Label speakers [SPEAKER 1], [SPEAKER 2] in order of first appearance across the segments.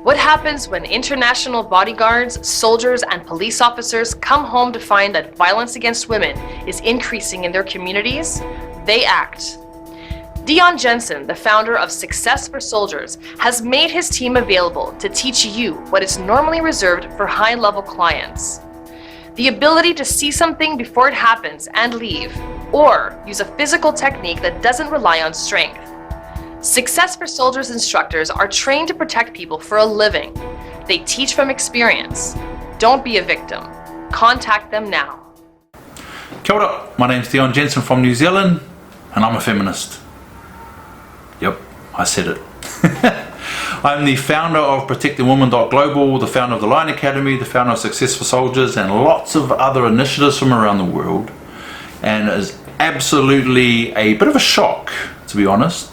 [SPEAKER 1] What happens when international bodyguards, soldiers, and police officers come home to find that violence against women is increasing in their communities? They act. Dion Jensen, the founder of Success for Soldiers, has made his team available to teach you what is normally reserved for high-level clients. The ability to see something before it happens and leave, or use a physical technique that doesn't rely on strength. Success for Soldiers instructors are trained to protect people for a living. They teach from experience. Don't be a victim. Contact them now.
[SPEAKER 2] Kia ora, my name's Dion Jensen from New Zealand, and I'm a feminist. Yep, I said it. I'm the founder of ProtectingWomen.global, the founder of the Lion Academy, the founder of Success for Soldiers, and lots of other initiatives from around the world. And it is absolutely a bit of a shock, to be honest,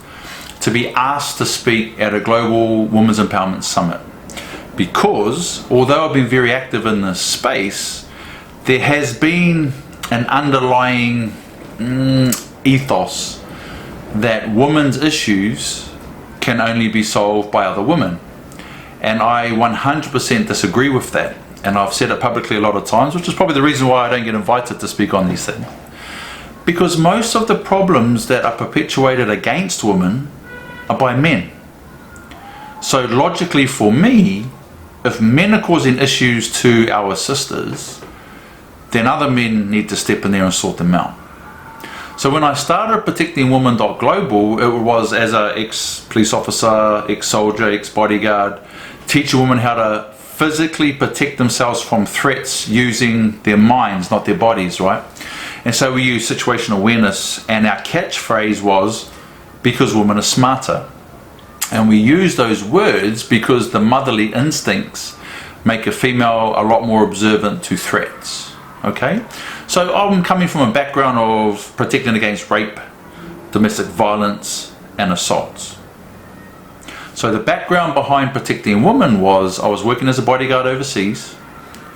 [SPEAKER 2] to be asked to speak at a global women's empowerment summit. Because although I've been very active in this space, there has been an underlying ethos that women's issues can only be solved by other women. And I 100% disagree with that. And I've said it publicly a lot of times, which is probably the reason why I don't get invited to speak on these things. Because most of the problems that are perpetuated against women are by men. So logically for me, if men are causing issues to our sisters, then other men need to step in there and sort them out. So when I started ProtectingWomen.global, it was as an ex-police officer, ex-soldier, ex-bodyguard, teaching women how to physically protect themselves from threats using their minds, not their bodies, right? And so we use situational awareness, and our catchphrase was, because women are smarter. And we use those words because the motherly instincts make a female a lot more observant to threats. Okay, so I'm coming from a background of protecting against rape, domestic violence, and assaults. So the background behind Protecting Women was I was working as a bodyguard overseas.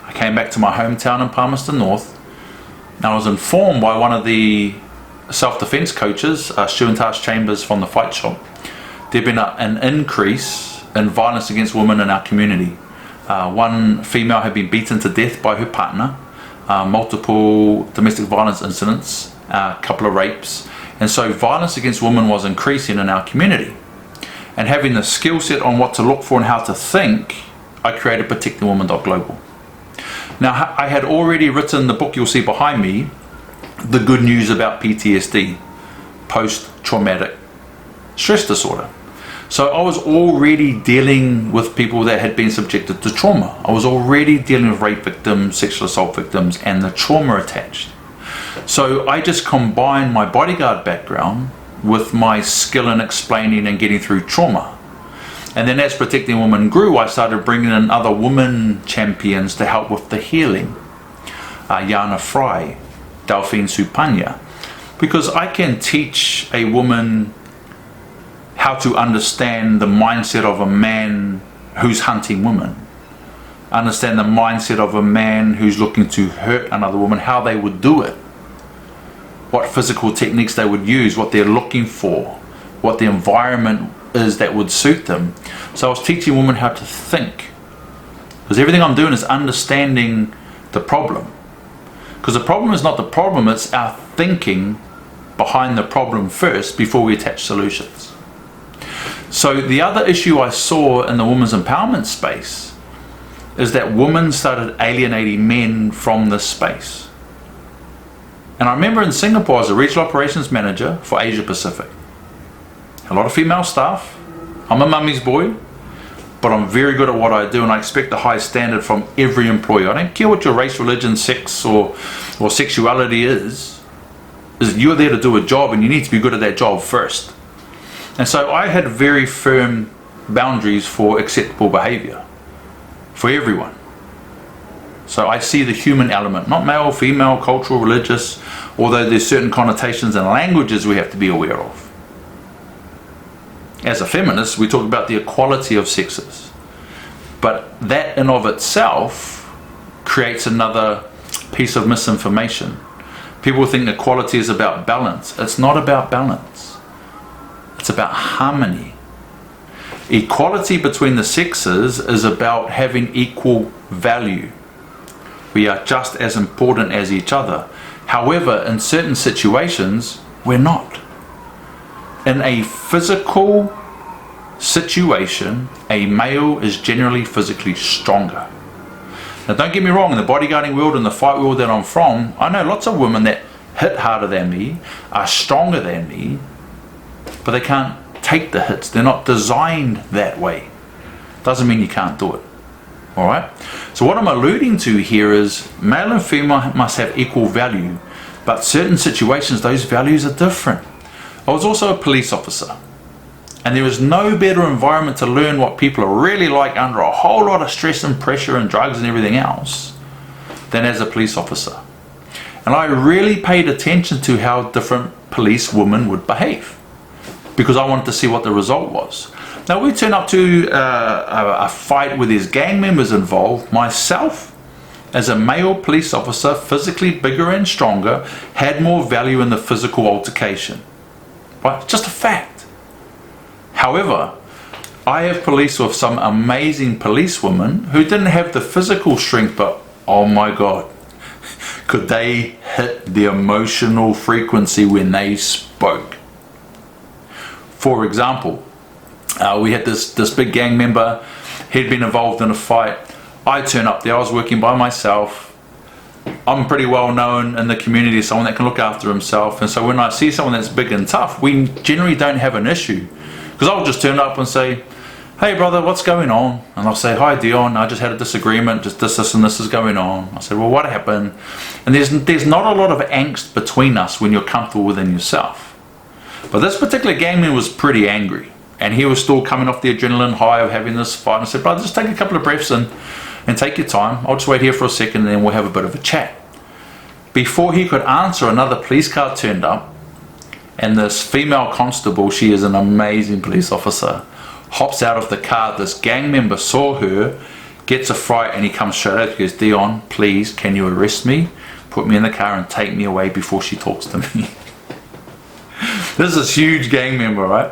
[SPEAKER 2] I came back to my hometown in Palmerston North, and I was informed by one of the self-defense coaches, Stu and Tash Chambers from the Fight Shop, there'd been an increase in violence against women in our community. One female had been beaten to death by her partner. Multiple domestic violence incidents, a couple of rapes, and so violence against women was increasing in our community. And having the skill set on what to look for and how to think, I created ProtectingWomen.global. Now I had already written the book you'll see behind me, The Good News About PTSD, Post-Traumatic Stress Disorder. So I was already dealing with people that had been subjected to trauma. I was already dealing with rape victims, sexual assault victims, and the trauma attached. So I just combined my bodyguard background with my skill in explaining and getting through trauma. And then as Protecting Women grew, I started bringing in other women champions to help with the healing. Yana Fry, Delphine Supanya. Because I can teach a woman how to understand the mindset of a man who's hunting women, understand the mindset of a man who's looking to hurt another woman, how they would do it, what physical techniques they would use, what they're looking for, what the environment is that would suit them. So I was teaching women how to think, because everything I'm doing is understanding the problem, because the problem is not the problem, it's our thinking behind the problem first before we attach solutions. So the other issue I saw in the women's empowerment space is that women started alienating men from this space. And I remember in Singapore, I was a regional operations manager for Asia Pacific. A lot of female staff. I'm a mummy's boy, but I'm very good at what I do, and I expect a high standard from every employee. I don't care what your race, religion, sex, or sexuality is you're there to do a job, and you need to be good at that job first. And so I had very firm boundaries for acceptable behavior for everyone. So I see the human element, not male, female, cultural, religious, although there's certain connotations and languages we have to be aware of. As a feminist, we talk about the equality of sexes. But that in of itself creates another piece of misinformation. People think equality is about balance. It's not about balance. It's about harmony. Equality between the sexes is about having equal value. We are just as important as each other. However, in certain situations, we're not. In a physical situation, a male is generally physically stronger. Now don't get me wrong, in the bodyguarding world and the fight world that I'm from, I know lots of women that hit harder than me, are stronger than me, but they can't take the hits. They're not designed that way. Doesn't mean you can't do it. Alright? So what I'm alluding to here is male and female must have equal value, but certain situations those values are different. I was also a police officer, and there is no better environment to learn what people are really like under a whole lot of stress and pressure and drugs and everything else than as a police officer. And I really paid attention to how different police women would behave, because I wanted to see what the result was. Now we turn up to a fight where there's gang members involved. Myself, as a male police officer, physically bigger and stronger, had more value in the physical altercation. Right? Just a fact. However, I have policed with some amazing policewomen who didn't have the physical strength, but oh my God, could they hit the emotional frequency when they spoke. For example, we had this big gang member. He'd been involved in a fight. I turn up there, I was working by myself. I'm pretty well known in the community as someone that can look after himself, and so when I see someone that's big and tough, we generally don't have an issue, because I'll just turn up and say, hey brother, what's going on? And I'll say, hi Dion, I just had a disagreement, just this and this is going on. I said, well, what happened? And there's not a lot of angst between us when you're comfortable within yourself. But this particular gangman was pretty angry, and he was still coming off the adrenaline high of having this fight. And I said, brother, just take a couple of breaths in and take your time. I'll just wait here for a second and then we'll have a bit of a chat. Before he could answer, another police car turned up, and this female constable, she is an amazing police officer, hops out of the car. This gang member saw her, gets a fright, and he comes straight out. He goes, Dion, please, can you arrest me? Put me in the car and take me away before she talks to me. This is a huge gang member, right?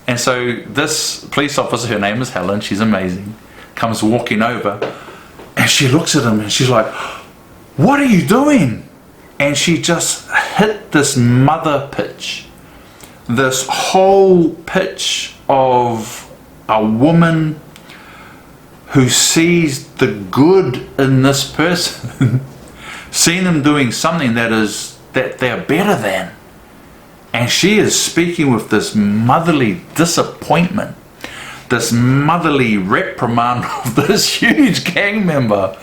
[SPEAKER 2] And so this police officer, her name is Helen, she's amazing, comes walking over, and she looks at him and she's like, what are you doing? And she just hit this mother pitch, this whole pitch of a woman who sees the good in this person, seeing them doing something that they're better than. And she is speaking with this motherly disappointment, this motherly reprimand of this huge gang member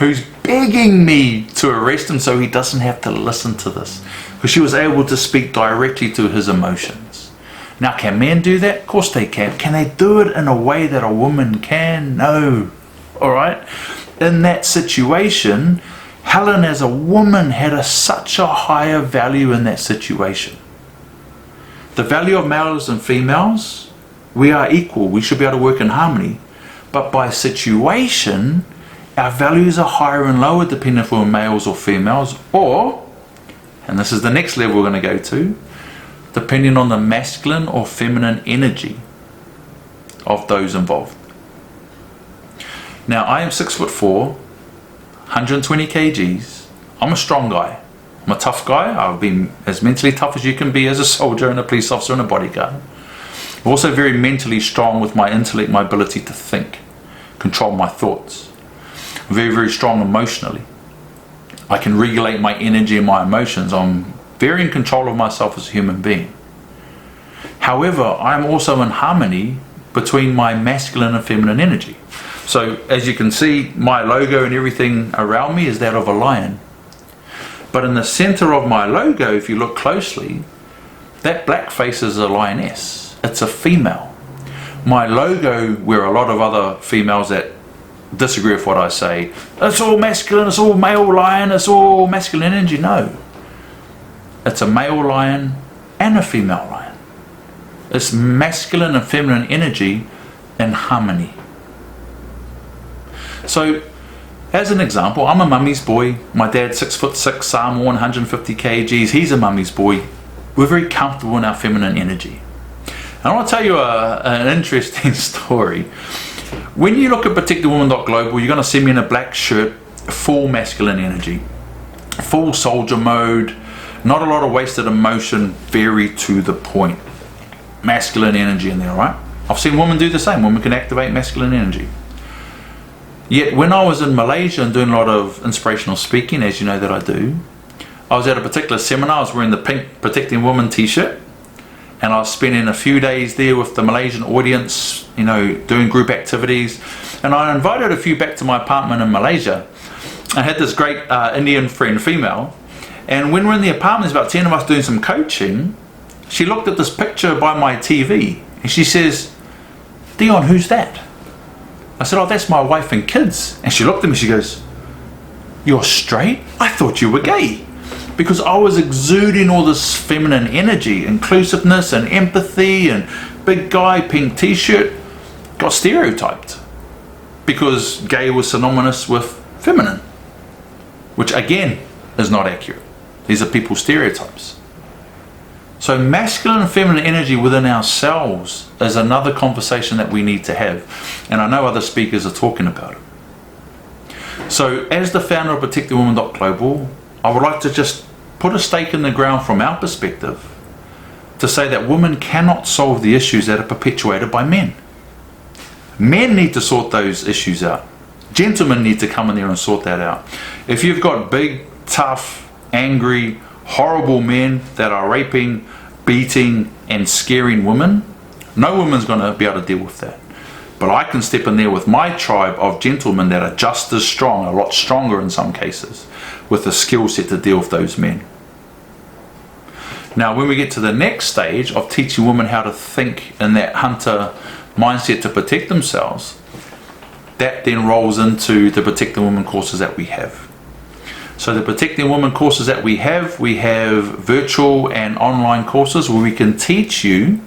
[SPEAKER 2] who's begging me to arrest him so he doesn't have to listen to this. Because she was able to speak directly to his emotions. Now, can men do that? Of course they can. Can they do it in a way that a woman can? No. Alright? In that situation, Helen as a woman had such a higher value in that situation. The value of males and females, we are equal. We should be able to work in harmony. But by situation, our values are higher and lower depending if we're males or females, or, and this is the next level we're going to go to, depending on the masculine or feminine energy of those involved. Now, I am 6'4", 120 kgs. I'm a strong guy. I'm a tough guy. I've been as mentally tough as you can be as a soldier and a police officer and a bodyguard. I'm also very mentally strong with my intellect, my ability to think, control my thoughts. I'm very, very strong emotionally. I can regulate my energy and my emotions. I'm very in control of myself as a human being. However, I'm also in harmony between my masculine and feminine energy. So as you can see, my logo and everything around me is that of a lion. But in the center of my logo, if you look closely, that black face is a lioness. It's a female. My logo, where a lot of other females that disagree with what I say, it's all masculine, it's all male lion, it's all masculine energy. No. It's a male lion and a female lion. It's masculine and feminine energy in harmony. So, as an example, I'm a mummy's boy. My dad's 6'6", Samoan, 150 kgs. He's a mummy's boy. We're very comfortable in our feminine energy. And I want to tell you an interesting story. When you look at protectthewoman.global, you're going to see me in a black shirt, full masculine energy, full soldier mode, not a lot of wasted emotion, very to the point. Masculine energy in there, right? I've seen women do the same. Women can activate masculine energy. Yet when I was in Malaysia and doing a lot of inspirational speaking, as you know that I do, I was at a particular seminar. I was wearing the pink Protecting Women t-shirt, and I was spending a few days there with the Malaysian audience, you know, doing group activities. And I invited a few back to my apartment in Malaysia. I had this great Indian friend, female, and when we're in the apartment, there's about 10 of us doing some coaching. She looked at this picture by my TV and she says, "Dion, who's that?" I said, "Oh, that's my wife and kids." And she looked at me, she goes, "You're straight? I thought you were gay." Because I was exuding all this feminine energy, inclusiveness and empathy, and big guy, pink t-shirt, got stereotyped. Because gay was synonymous with feminine, which again is not accurate. These are people's stereotypes. So masculine and feminine energy within ourselves is another conversation that we need to have. And I know other speakers are talking about it. So as the founder of protectthewoman.global, I would like to just put a stake in the ground from our perspective to say that women cannot solve the issues that are perpetuated by men. Men need to sort those issues out. Gentlemen need to come in there and sort that out. If you've got big, tough, angry, horrible men that are raping, beating and scaring women, no woman's going to be able to deal with that. But I can step in there with my tribe of gentlemen that are just as strong, a lot stronger in some cases, with the skill set to deal with those men. Now when we get to the next stage of teaching women how to think in that hunter mindset to protect themselves, that then rolls into the Protecting Woman courses that we have. So the Protecting Woman courses that we have virtual and online courses where we can teach you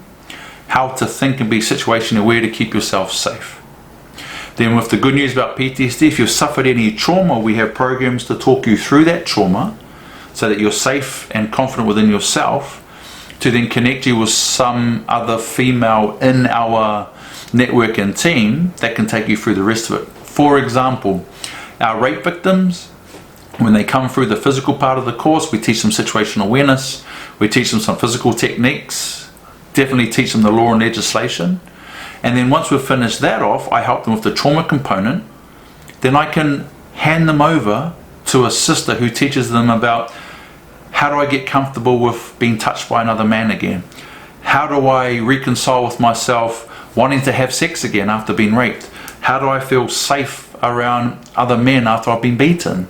[SPEAKER 2] how to think and be situation aware to keep yourself safe. Then with the good news about PTSD, if you've suffered any trauma, we have programs to talk you through that trauma so that you're safe and confident within yourself, to then connect you with some other female in our network and team that can take you through the rest of it. For example, our rape victims, when they come through the physical part of the course, we teach them situational awareness, we teach them some physical techniques, definitely teach them the law and legislation. And then once we've finished that off, I help them with the trauma component. Then I can hand them over to a sister who teaches them about how do I get comfortable with being touched by another man again? How do I reconcile with myself wanting to have sex again after being raped? How do I feel safe around other men after I've been beaten?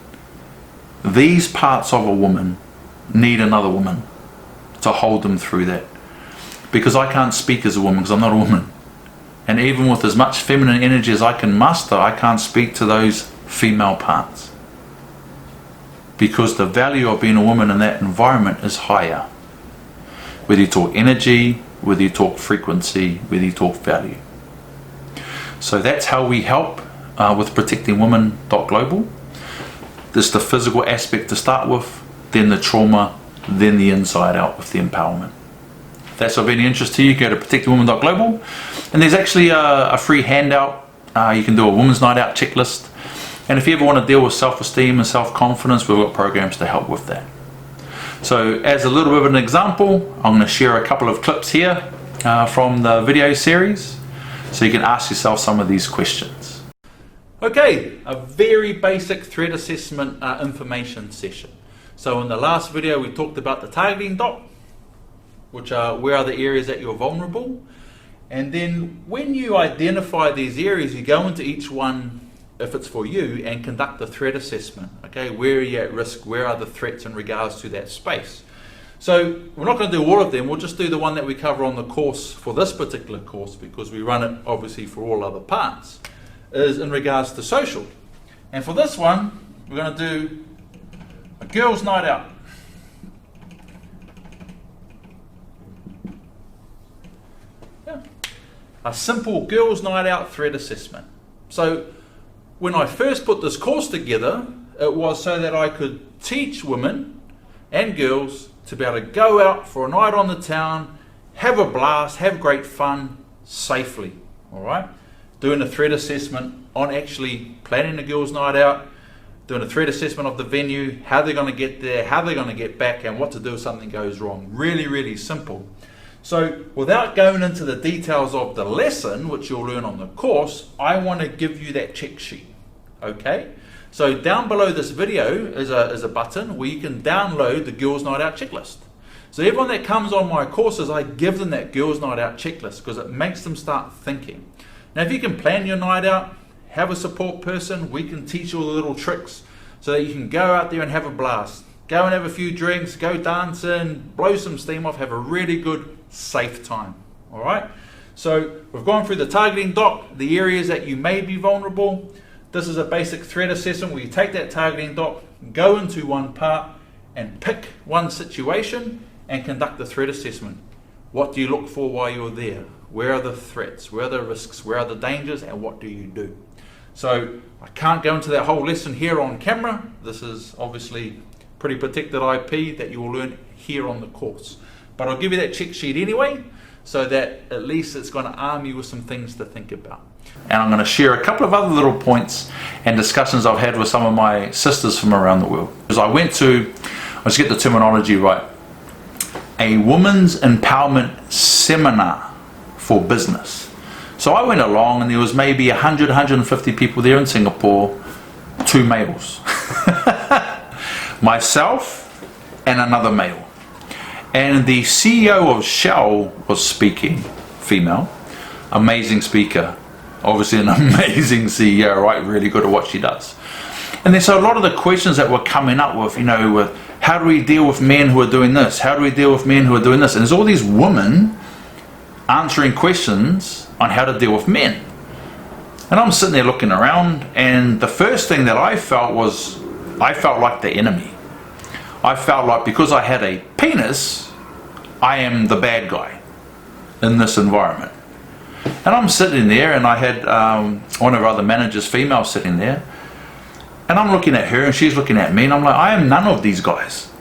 [SPEAKER 2] These parts of a woman need another woman to hold them through that. Because I can't speak as a woman because I'm not a woman. And even with as much feminine energy as I can muster, I can't speak to those female parts. Because the value of being a woman in that environment is higher. Whether you talk energy, whether you talk frequency, whether you talk value. So that's how we help with protectingwoman.global. This is the physical aspect to start with, then the trauma, then the inside out with the empowerment. If that's of any interest to you, go to protectingwoman.global, and there's actually a free handout. You can do a Women's Night Out checklist, and if you ever want to deal with self-esteem and self-confidence, we've got programs to help with that. So as a little bit of an example, I'm going to share a couple of clips here from the video series, so you can ask yourself some of these questions. Okay, a very basic threat assessment information session. So in the last video we talked about the targeting dot, which are where are the areas that you're vulnerable, and then when you identify these areas, you go into each one, if it's for you, and conduct a threat assessment. Okay, where are you at risk? Where are the threats in regards to that space? So we're not going to do all of them, we'll just do the one that we cover on the course for this particular course, because we run it obviously for all other parts, is in regards to social. And for this one, we're going to do a girls' night out. Yeah. A simple girls' night out threat assessment. So when I first put this course together, it was so that I could teach women and girls to be able to go out for a night on the town, have a blast, have great fun, safely, all right? Doing a threat assessment on actually planning a girls' night out, doing a threat assessment of the venue, how they're going to get there, how they're going to get back, and what to do if something goes wrong. Really, really simple. So without going into the details of the lesson, which you'll learn on the course, I want to give you that check sheet, okay? So down below this video is a button where you can download the Girls Night Out checklist. So everyone that comes on my courses, I give them that Girls Night Out checklist because it makes them start thinking. Now if you can plan your night out, have a support person, we can teach you all the little tricks so that you can go out there and have a blast. Go and have a few drinks, go dancing, blow some steam off, have a really good, safe time, all right? So we've gone through the targeting doc, the areas that you may be vulnerable. This is a basic threat assessment where you take that targeting doc, go into one part and pick one situation and conduct the threat assessment. What do you look for while you're there? Where are the threats? Where are the risks? Where are the dangers? And what do you do? So I can't go into that whole lesson here on camera. This is obviously pretty protected IP that you will learn here on the course. But I'll give you that check sheet anyway, so that at least it's going to arm you with some things to think about. And I'm going to share a couple of other little points and discussions I've had with some of my sisters from around the world. Because let's get the terminology right, a women's empowerment seminar for business. So I went along and there was maybe 100, 150 people there in Singapore, 2 males. Myself and another male. And the CEO of Shell was speaking, female, amazing speaker, obviously an amazing CEO, right? Really good at what she does. And then so a lot of the questions that were coming up with, with how do we deal with men who are doing this? How do we deal with men who are doing this? And there's all these women answering questions on how to deal with men. And I'm sitting there looking around, and the first thing that I felt like the enemy. I felt like because I had a penis, I am the bad guy in this environment. And I'm sitting there, and I had one of our other managers, female, sitting there, and I'm looking at her and she's looking at me, and I'm like, I am none of these guys.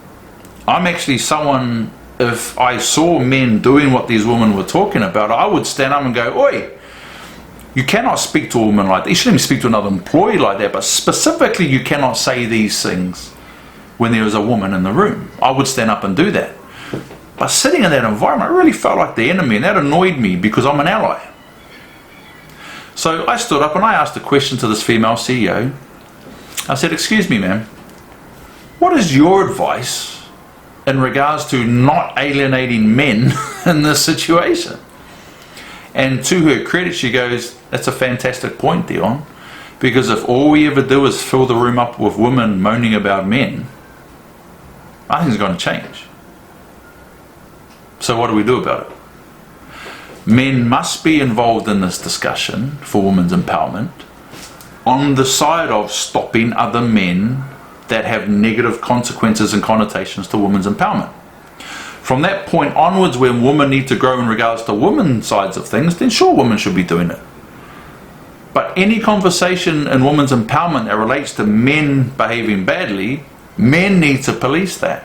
[SPEAKER 2] I'm actually someone, if I saw men doing what these women were talking about, I would stand up and go, oi, you cannot speak to a woman like that. You shouldn't even speak to another employee like that, but specifically you cannot say these things when there is a woman in the room. I would stand up and do that. But sitting in that environment, I really felt like the enemy, and that annoyed me because I'm an ally. So I stood up and I asked a question to this female CEO. I said, excuse me, ma'am, what is your advice in regards to not alienating men in this situation? And to her credit, she goes, that's a fantastic point, Dion, because if all we ever do is fill the room up with women moaning about men, nothing's going to change. So what do we do about it? Men must be involved in this discussion for women's empowerment on the side of stopping other men that have negative consequences and connotations to women's empowerment. From that point onwards, when women need to grow in regards to women's sides of things, then sure, women should be doing it. But any conversation in women's empowerment that relates to men behaving badly, men need to police that.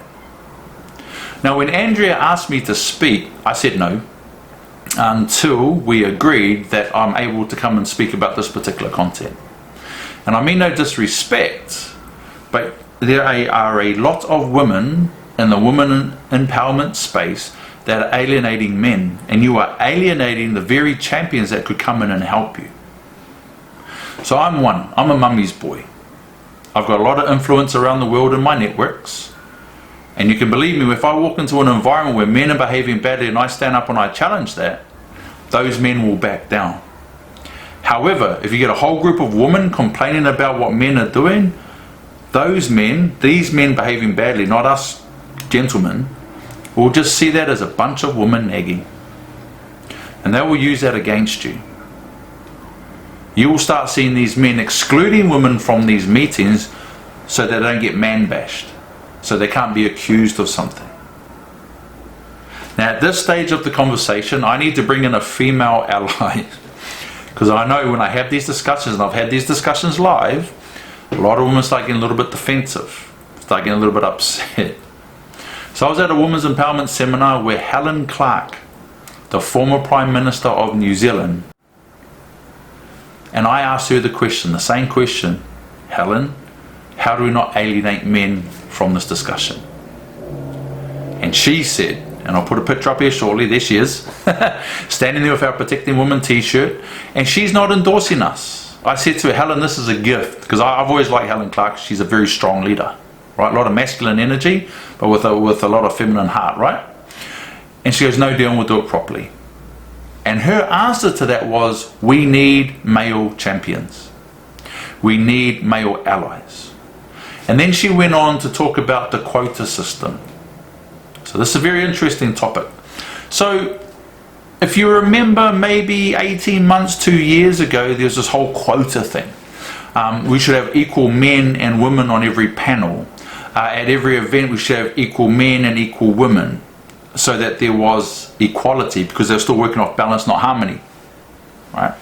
[SPEAKER 2] Now, when Andrea asked me to speak, I said no, until we agreed that I'm able to come and speak about this particular content. And I mean no disrespect, but there are a lot of women in the women empowerment space that are alienating men, and you are alienating the very champions that could come in and help you. So I'm a mummy's boy. I've got a lot of influence around the world in my networks, and you can believe me, if I walk into an environment where men are behaving badly and I stand up and I challenge that, those men will back down. However, if you get a whole group of women complaining about what men are doing, these men behaving badly, not us gentlemen, will just see that as a bunch of women nagging. And they will use that against you. You will start seeing these men excluding women from these meetings so they don't get man bashed, so they can't be accused of something. Now at this stage of the conversation, I need to bring in a female ally, because I know when I have these discussions, and I've had these discussions live, a lot of women start getting a little bit defensive, start getting a little bit upset. So I was at a women's empowerment seminar where Helen Clark the former Prime Minister of New Zealand, and I asked her the question, the same question, Helen, how do we not alienate men from this discussion? And she said, and I'll put a picture up here shortly, there she is, standing there with our Protecting Women t-shirt, and she's not endorsing us. I said to her, Helen, this is a gift, because I've always liked Helen Clark. She's a very strong leader, right? A lot of masculine energy, but with a lot of feminine heart, right? And she goes, no deal, we'll do it properly. And her answer to that was, we need male champions. We need male allies. And then she went on to talk about the quota system. So this is a very interesting topic. So if you remember, maybe 18 months, 2 years ago, there was this whole quota thing. We should have equal men and women on every panel. At every event, we should have equal men and equal women, so that there was equality, because they're still working off balance, not harmony, right?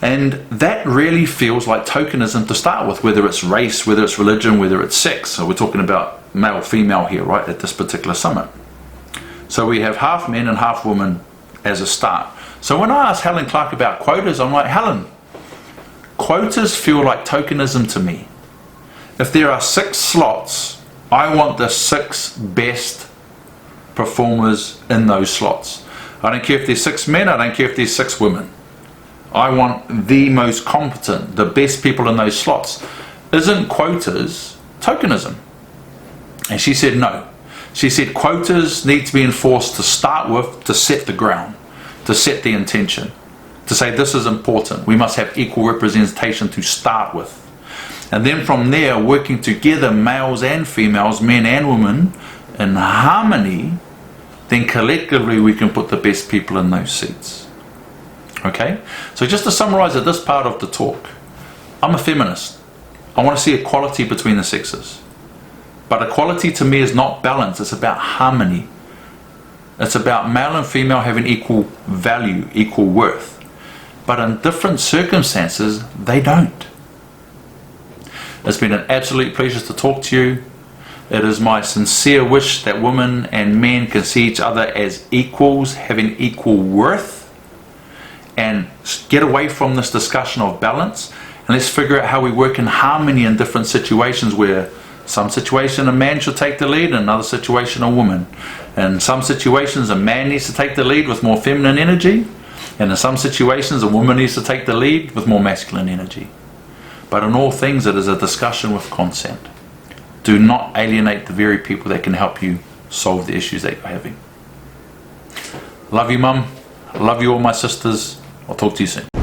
[SPEAKER 2] And that really feels like tokenism to start with, whether it's race, whether it's religion, whether it's sex. So we're talking about male, female here, right, at this particular summit. So we have half men and half women as a start. So when I asked Helen Clark about quotas, I'm like, Helen, quotas feel like tokenism to me. If there are 6 slots, I want the 6 best performers in those slots. I don't care if there's 6 men, I don't care if there's 6 women. I want the most competent, the best people in those slots. Isn't quotas tokenism? And she said no. She said quotas need to be enforced to start with, to set the ground, to set the intention, to say this is important. We must have equal representation to start with. And then from there, working together, males and females, men and women, in harmony, then collectively we can put the best people in those seats. Okay? So just to summarize this part of the talk, I'm a feminist. I want to see equality between the sexes. But equality to me is not balance, it's about harmony. It's about male and female having equal value, equal worth. But in different circumstances, they don't. It's been an absolute pleasure to talk to you. It is my sincere wish that women and men can see each other as equals, having equal worth, and get away from this discussion of balance, and let's figure out how we work in harmony in different situations, where some situation a man should take the lead, in another situation a woman. In some situations a man needs to take the lead with more feminine energy, and in some situations a woman needs to take the lead with more masculine energy. But in all things it is a discussion with consent. Do not alienate the very people that can help you solve the issues that you're having. Love you, Mum. Love you all, my sisters. I'll talk to you soon.